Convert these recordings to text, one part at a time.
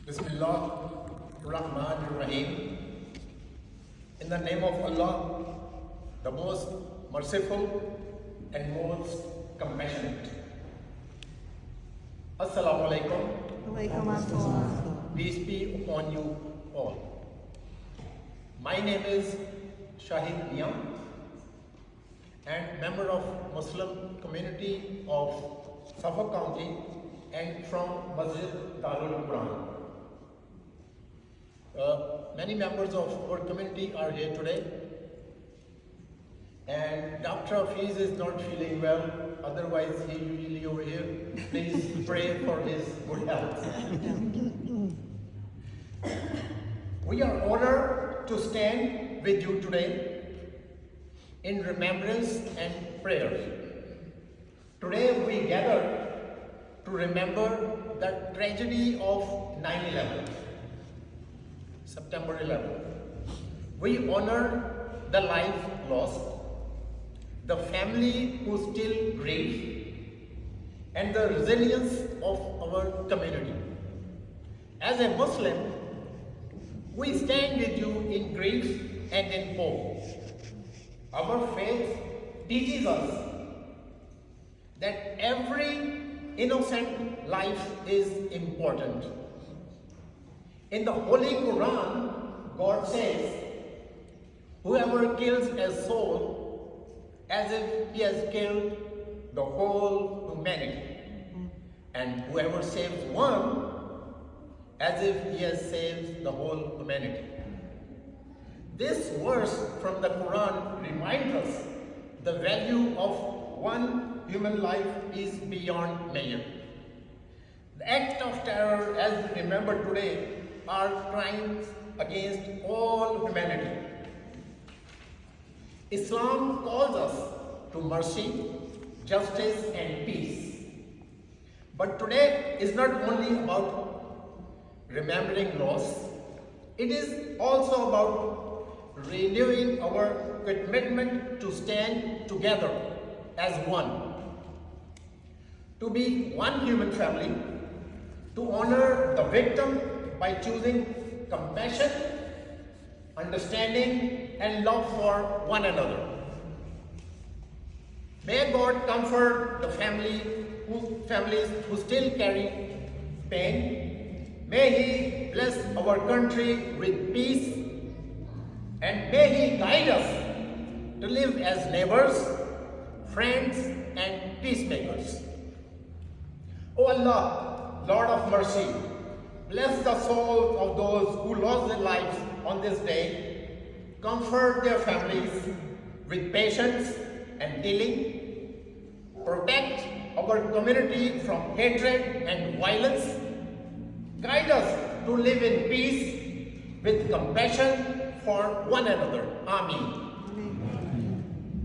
Bismillahirrahmanirrahim. In the name of Allah, the most merciful and most compassionate. Assalamu alaikum. Peace be upon you all. My name is Shahid Mian and member of Muslim community of Suffolk County and from Masjid Darul Quran. Many members of our community are here today, and Dr. Hafiz is not feeling well, otherwise he usually over here. Please pray for his good health. We are honored to stand with you today in remembrance and prayer. Today we gather to remember the tragedy of 9/11. September 11. We honor the life lost, the family who still grieve, and the resilience of our community. As a Muslim, we stand with you in grief and in hope. Our faith teaches us that every innocent life is important. In the Holy Quran, God says, whoever kills a soul as if he has killed the whole humanity, and whoever saves one as if he has saved the whole humanity. This verse from the Quran reminds us the value of one human life is beyond measure. The act of terror, as we remember today, are crimes against all humanity. Islam calls us to mercy, justice, and peace. But today is not only about remembering loss, it is also about renewing our commitment to stand together as one, to be one human family, to honor the victim by choosing compassion, understanding, and love for one another. May God comfort the families who still carry pain. May He bless our country with peace, and may He guide us to live as neighbors, friends, and peacemakers. O Allah, Lord of mercy, bless the souls of those who lost their lives on this day. Comfort their families with patience and healing. Protect our community from hatred and violence. Guide us to live in peace with compassion for one another. Ameen.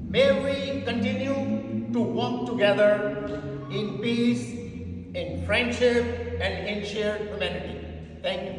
May we continue to walk together in peace, in friendship, and in shared humanity. Thank you.